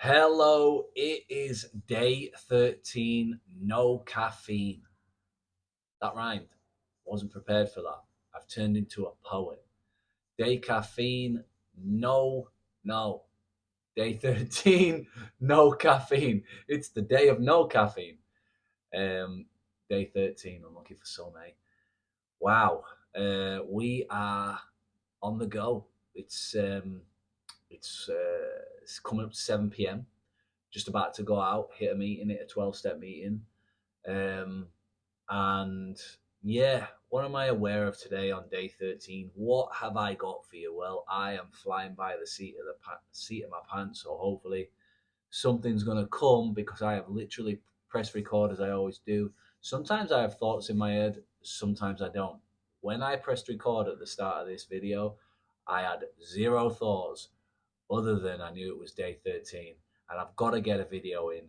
Hello, it is day 13, no caffeine. That rhymed. Wasn't prepared for that. I've turned into a poet. Day caffeine, no. Day 13, no caffeine. It's the day of no caffeine. Um, Day 13, unlucky for some, eh? Wow. We are on the go. It's coming up to 7 p.m. Just about to go out, hit a meeting, hit a 12-step meeting. Um, and yeah, what am I aware of today on day 13? What have I got for you? Well, I am flying by the seat of my pants, so hopefully something's going to come because I have literally pressed record as I always do. Sometimes I have thoughts in my head, sometimes I don't. When I pressed record at the start of this video, I had zero thoughts other than I knew it was day 13 and I've got to get a video in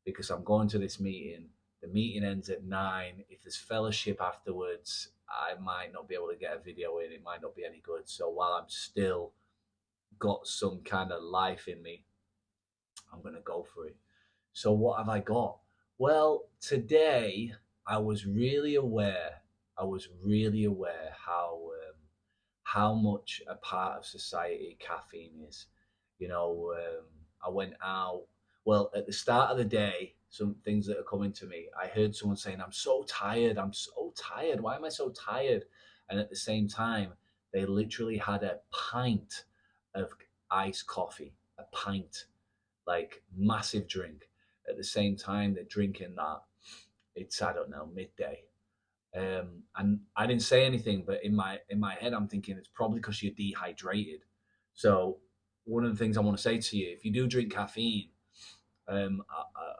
because I'm going to this meeting. The meeting ends at 9. If there's fellowship afterwards, I might not be able to get a video in. It might not be any good. So while I'm still got some kind of life in me, I'm going to go for it. So what have I got? Well, today I was really aware. I was really aware how much a part of society caffeine is. I went out. Well, at the start of the day, some things that are coming to me. I heard someone saying, "I'm so tired. I'm so tired. Why am I so tired?" And at the same time, they literally had a pint of iced coffee. A pint, like massive drink. At the same time, they're drinking that. It's, I don't know, midday. And I didn't say anything, but in my head, I'm thinking it's probably because you're dehydrated. So one of the things I want to say to you, if you do drink caffeine,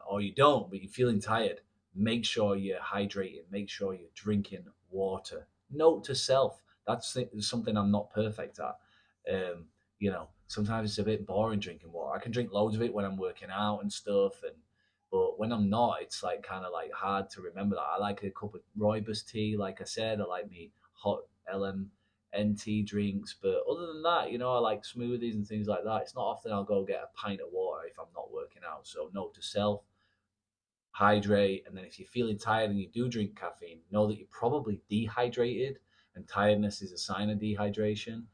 or you don't, but you're feeling tired, make sure you're hydrating. Make sure you're drinking water. Note to self: that's something I'm not perfect at. Sometimes it's a bit boring drinking water. I can drink loads of it when I'm working out and stuff, but when I'm not, it's like kind of like hard to remember that. I like a cup of rooibos tea, like I said. I like me hot LMNT drinks, but other than that, I like smoothies and things like that. It's not often I'll go get a pint of water if I'm not working out. So note to self: hydrate. And then if you're feeling tired and you do drink caffeine, know that you're probably dehydrated, and tiredness is a sign of dehydration.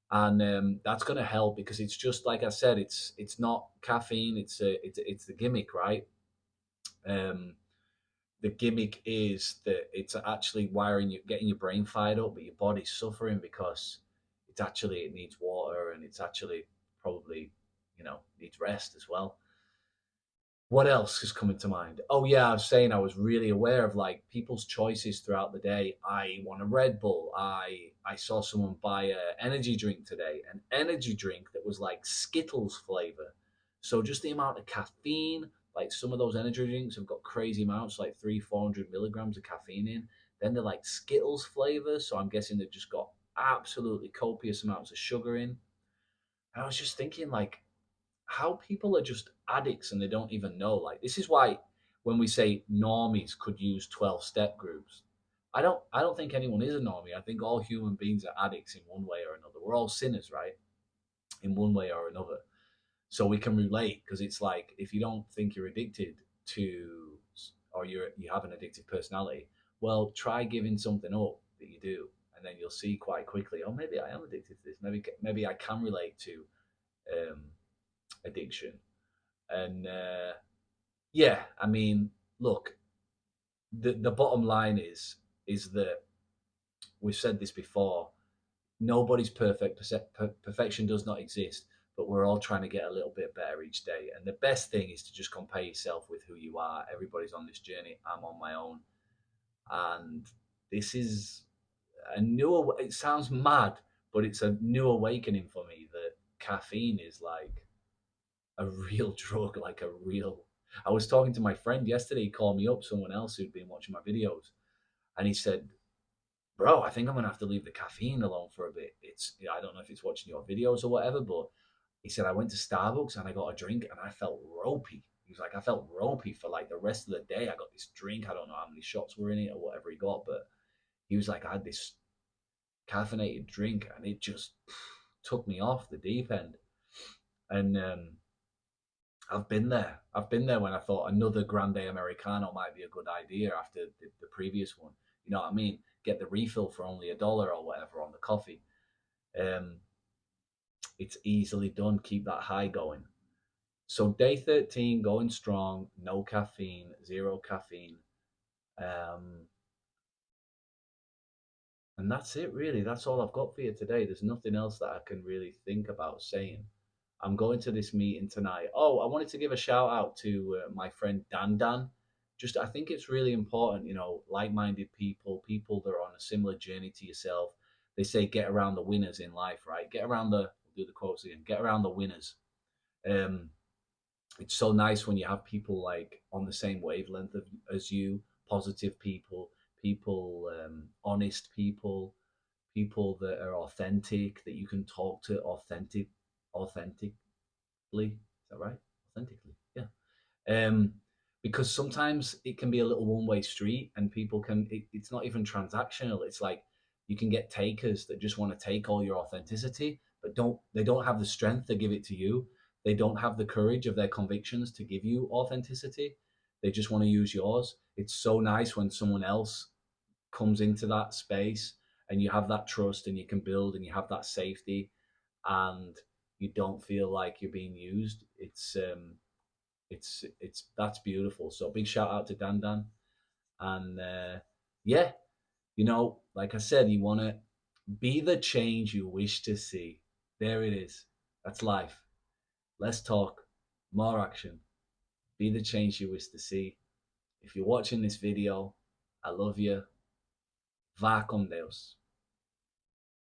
And that's going to help because it's just like I said, it's not caffeine. It's the gimmick, right? Um, the gimmick is that it's actually wiring you, getting your brain fired up, but your body's suffering because it needs water and it's actually probably needs rest as well. What else is coming to mind? Oh yeah, I was saying I was really aware of like people's choices throughout the day. I want a Red Bull. I saw someone buy an energy drink today, an energy drink that was like Skittles flavor. So just the amount of caffeine, like some of those energy drinks have got crazy amounts, like 400 milligrams of caffeine in. Then they're like Skittles flavor, so I'm guessing they've just got absolutely copious amounts of sugar in. And I was just thinking, like, how people are just addicts and they don't even know. Like, this is why when we say normies could use 12-step groups, I don't think anyone is a normie. I think all human beings are addicts in one way or another. We're all sinners, right? In one way or another. So we can relate because it's like if you don't think you're addicted to, or you have an addictive personality, well, try giving something up that you do, and then you'll see quite quickly, oh, maybe I am addicted to this. Maybe I can relate to um, addiction. And yeah, I mean, look, the bottom line is that we've said this before. Nobody's perfect. Perfection does not exist, but we're all trying to get a little bit better each day. And the best thing is to just compare yourself with who you are. Everybody's on this journey. I'm on my own, and this is a new. It sounds mad, but it's a new awakening for me that caffeine is like a real drug, like a real. I was talking to my friend yesterday. He called me up, someone else who'd been watching my videos, and he said, "Bro, I think I'm gonna have to leave the caffeine alone for a bit. I don't know if it's watching your videos or whatever, but he said I went to Starbucks and I got a drink and I felt ropey. He was like, I felt ropey for like the rest of the day. I got this drink. I don't know how many shots were in it or whatever he got, but he was like, I had this caffeinated drink and it just took me off the deep end. And I've been there. I've been there when I thought another grande americano might be a good idea after the previous one. You know what I mean? Get the refill for only $1 or whatever on the coffee. Um, it's easily done. Keep that high going. So day 13, going strong. No caffeine, zero caffeine. Um, and that's it, really. That's all I've got for you today. There's nothing else that I can really think about saying. I'm going to this meeting tonight. Oh, I wanted to give a shout out to my friend Dan Dan. Just, I think it's really important, like minded people, people that are on a similar journey to yourself. They say get around the winners in life, right? Get around do the quotes again, get around the winners. Um, it's so nice when you have people like on the same wavelength as you, positive people, people, honest people, people that are authentic, that you can talk to authentically. Is that right? Authentically, yeah. Um, because sometimes it can be a little one-way street, and people it's not even transactional. It's like you can get takers that just want to take all your authenticity, but they don't have the strength to give it to you. They don't have the courage of their convictions to give you authenticity. They just want to use yours. It's so nice when someone else comes into that space and you have that trust and you can build and you have that safety and you don't feel like you're being used. It's that's beautiful. So big shout out to Dan Dan. And yeah, like I said, you want to be the change you wish to see. There it is. That's life. Less talk, more action. Be the change you wish to see. If you're watching this video, I love you. Va con Deus.